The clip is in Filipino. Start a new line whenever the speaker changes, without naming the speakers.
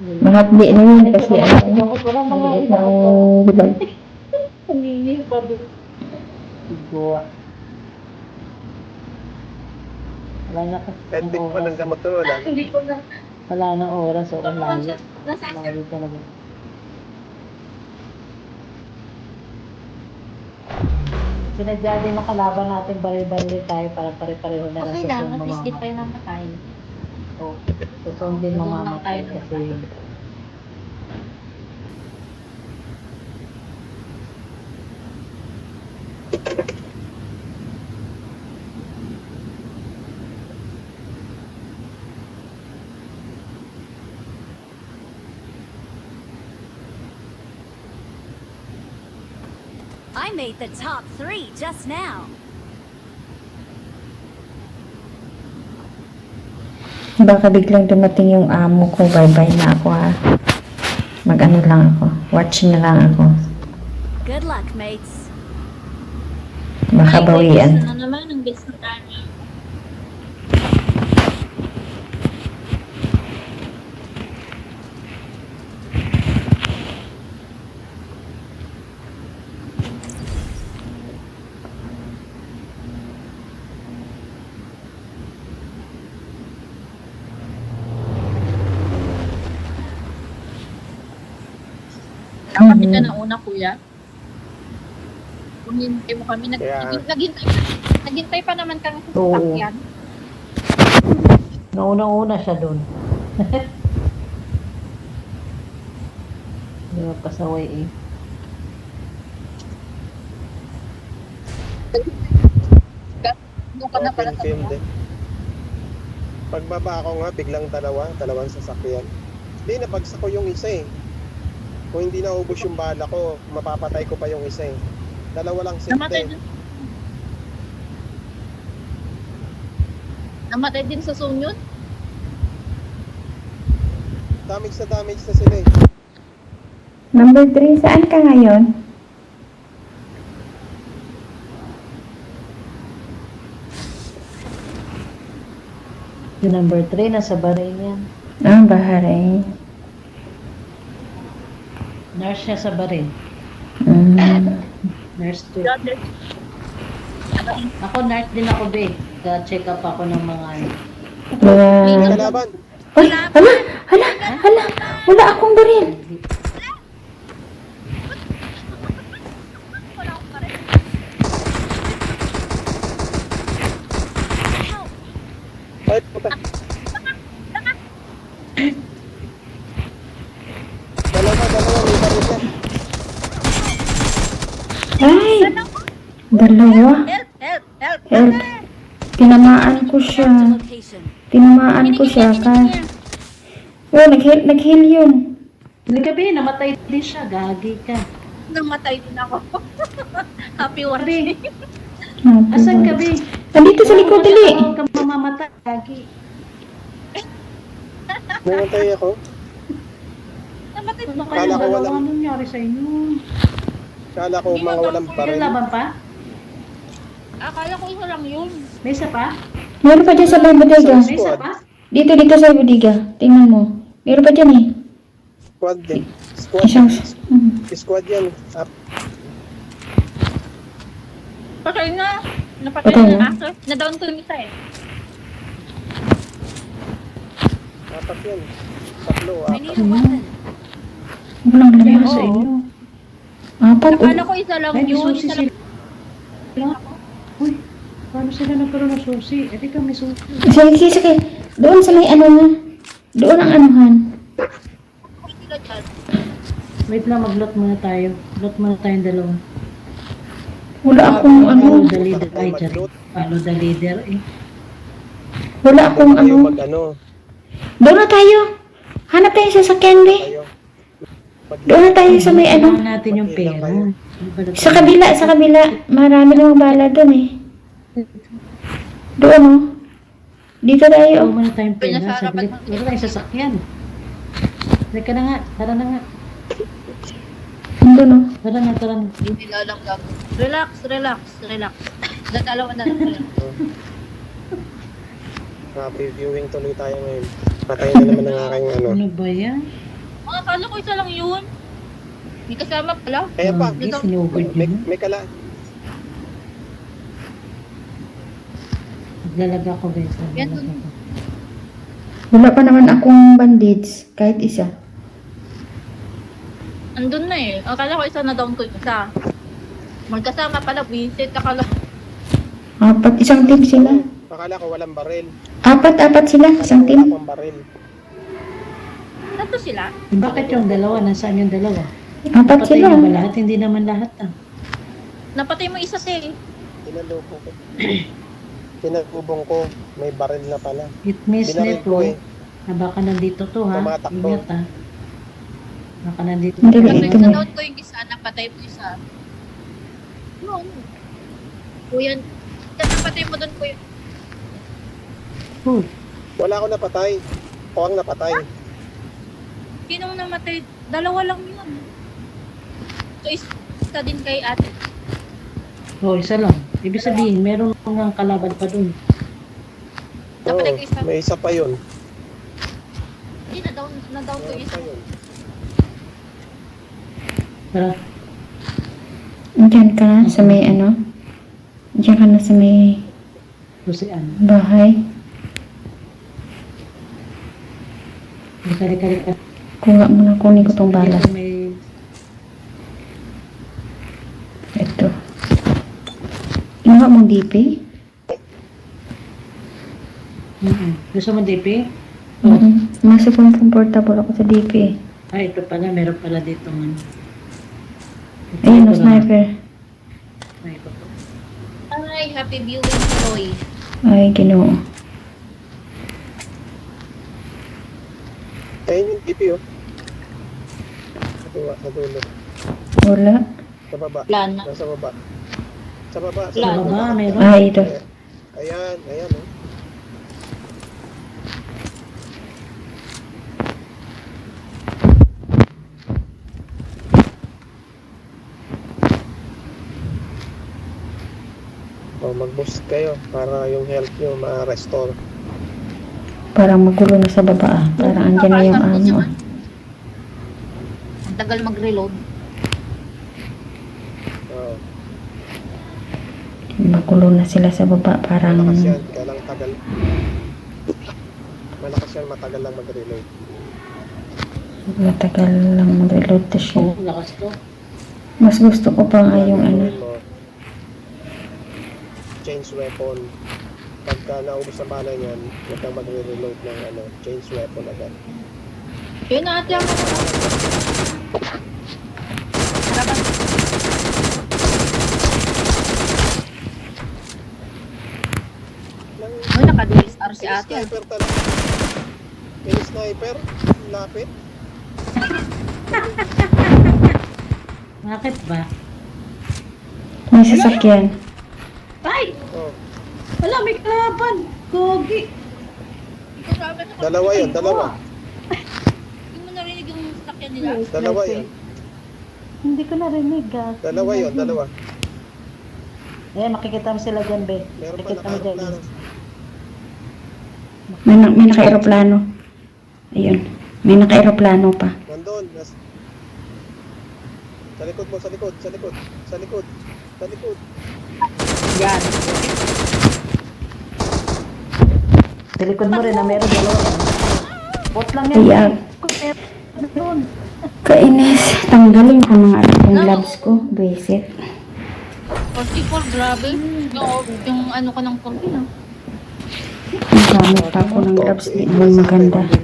Mahapdi na yun kasi
Bakit wala mga
maliit
iba?
ng bilog.
Nangingi pa ba? Sigwa. Wala na kasi.
Kahit di ko pa ng gamot to, wala.
Hindi ko na. Wala na oras. So, layo. Layo talaga. Pinadya din ng kalaban natin, bari-bari tayo para pare-pareho na lang
Okay
sa
lang,
susunod
at least di
mamamatay.
tayo namatay.
So, susunod din mamamatay kasi
I made the top 3 just now.
Baka biglang dumating yung amo ko, bye-bye na ako ha. Mag-ano lang ako, watch na lang ako.
Good luck, mates.
Baka bawian.
Ano naman ang best na tayo? Dapat di ka na una, kuya. Kung hindi mo kami,
Kaya-
naghintay pa naman kami sa
Oo.
sasakyan.
naunang-una siya doon. Hindi mo pasaway eh.
Doon ka na pala
Open
sa
film
mga.
din. Pagbaba ako nga, biglang dalawang sasakyan. Hindi, nabagsak ko yung isa eh. Kung hindi naubos yung bala ko, mapapatay ko pa yung isa eh. Dalawa lang
Namatay
safety.
din. Namatay din sa sunyon.
Damage na sila eh.
Number 3, saan ka ngayon?
Yung number 3, nasa Bahrain yan.
Ah, Bahrain.
Nurse siya sa Bahrain. Nurse 2. Ako, nurse din ako, babe. Check up ako ng mga
Mga...
Kalaban!
Ay, hala, wala akong baril.
Ay, puta. Dalawa, may baril yan.
Ay, dalawa.
Help!
Help. Tinamaan ko siya.
Location.
Tinamaan ko siya. Oh, nag-heal yun.
Hindi ka, babe. Namatay din siya. Gagi ka.
Namatay din ako. Happy
Babe,
watching.
asan ka, babe?
Nandito sa likod, dali.
Huwag ka mamamatay. Gagi.
Namatay ako.
Namatay din
Ano
ako.
kayo?
Kala ko
Dalawa
walang-
anong nangyari sa inyo?
Kala ko mga walang
May
baril.
laban pa?
Akala ko isa lang yun.
May isa pa?
Meron pa dyan sa may bodega.
May isa pa?
Dito sa bodega. Tingnan mo. Meron pa dyan eh.
Squad din. Squad.
Isang...
Squad yan. Up.
Patay na. Napatay
Patay
na.
na?
After, na-down ko yung isa eh.
Apat yan. Tatlo,
I need
apat.
a weapon.
Walang laman
Oo.
sa inyo. Apat
Akala
oh.
ko isa lang
Ay, may
yun.
susi
Isa lang.
sila. Uy, paano sila nagkaroon ng susi? Eh, di ka may susi.
Sige. Doon sa may ano nga. Doon ang anuhan.
Sila dyan.
Wait lang, mag-lot muna tayo. Lot muna tayong dalawa.
Wala akong ano.
Follow the leader.
Tayo
Ay, dyan.
mag-loot.
Follow the leader eh.
Wala akong
Tayo
ano.
mag-ano.
Doon na tayo. Hanap tayo sa sakyan, be.
Tayo.
Doon na tayo sa may ano.
Kailangan natin yung
Mag-ilang
pera.
kayo.
Ano ba
Sa kabila. Marami namang bala doon eh. Doon oh. Dito tayo.
Huwag muna tayong pera.
Pinasarapan
Saglit.
ng-
Wala tayong sasakyan. Teka na nga. Tara na nga.
Doon oh.
Tara na.
Hindi nila alam gagawin. Relax. Dadalawa na lang.
Previewing tuloy tayo ngayon. Patay na naman ang aking ano.
Ano ba yan?
akala ko isa lang yun. May kasama pala.
Kaya pa,
Hindi, sinugod yun.
may kala.
Naglalaga ko guys.
Yan,
Naglalaga ko.
Wala pa naman akong bandage, kahit isa.
Andun na eh. Akala ko isa na down ko yung isa. Magkasama pala, visit. Akala
Apat, isang team sila.
Akala ko walang baril.
Apat sila, isang
Akala ko
team.
wala pang baril.
Tatlo sila.
Bakit yung dalawa? Nasaan yung dalawa?
Apat
Patay
sila.
na ba lahat? Hindi naman lahat ah.
Napatay mo isa eh.
Tinalubong ko. Tinalubong ko. May baril na pala.
It means
Binaril ko
neto
eh.
na baka nandito to ha.
Tumatakbo.
Ingat ha. Baka nandito
Hindi,
to.
ito
Patay
mo.
na down ko yung isa. Napatay mo isa. No. Kuya, napatay mo doon kuya.
Uy,
Wala ako napatay. Ako ang napatay.
Sinong namatay? Dalawa lang yun. So, isa din kay ate.
oh, isa lang. Ibig sabihin, meron ngang kalaban pa dun.
Napatay
Oo,
ko isa.
may isa pa yun.
Hindi, na-down ko
Meron
isa.
pa yun.
Tara.
Diyan ka na sa may ano? Diyan ka na sa may
Lusian.
bahay.
Kali-kali.
Kuha mo na, kunin ko tong balas.
Dito may...
Ito. Inuha mong DP?
Gusto mo DP? Oh.
Mas comfortable ako sa DP.
Ay, ito pala. Meron pala dito man.
Ayun, o sniper.
Ay, ito po.
Ay, happy viewing, Chloe.
Ay, ginoo.
Ayun yung TP oh. Sa dulo.
Wala.
Sa baba.
Wala na.
Nasa baba. Sa baba.
Sa baba, meron.
Ay, ito.
Ayan, ayan oh. Oh, mag-boost kayo para yung health nyo ma-restore.
Parang magulo na sa baba ah. Parang andyan na yung amo ah.
Ang tagal mag-reload.
Oh,
Magulo na sila sa baba. Parang
malakas yan, kaya lang tagal. Malakas yan, matagal lang mag-reload.
matagal lang mag-reload to siya.
Oh, lakas to.
Mas gusto ko pa nga yung ano.
Gawin mo, change weapon. Pagka naubos ang bala niyan, huwag kang mag-reload ng ano, change weapon agad.
Yun na ate ang harapan. Ay, naka-DSR si ate.
Sniper talaga. Yung sniper, lapit.
Bakit ba?
May sasakyan.
Ay!
Oh,
Wala, may kalaban! Gogi!
dalawa yun, dalawa.
Hindi mo narinig yung sakyan nila?
Dalawa yun.
Hindi ko narinig ah.
Dalawa yun, dalawa.
Eh, makikita mo sila dyan, be.
Meron pa
Makikita mo dyan.
naka-aeroplano.
May naka-aeroplano. Ayun. May naka-aeroplano pa.
Nandun. Sa likod mo, sa likod, sa likod, sa likod, sa likod.
Yan.
Sa likod mo rin na meron dalawa. Bot lang yan.
Ayan.
Doon.
Kainis. Tanggalin ko mga yung gloves ko. Basic.
44, grabe. Yung ano ka ng 40 na.
Gamit pa ako ng gloves. Di naman maganda.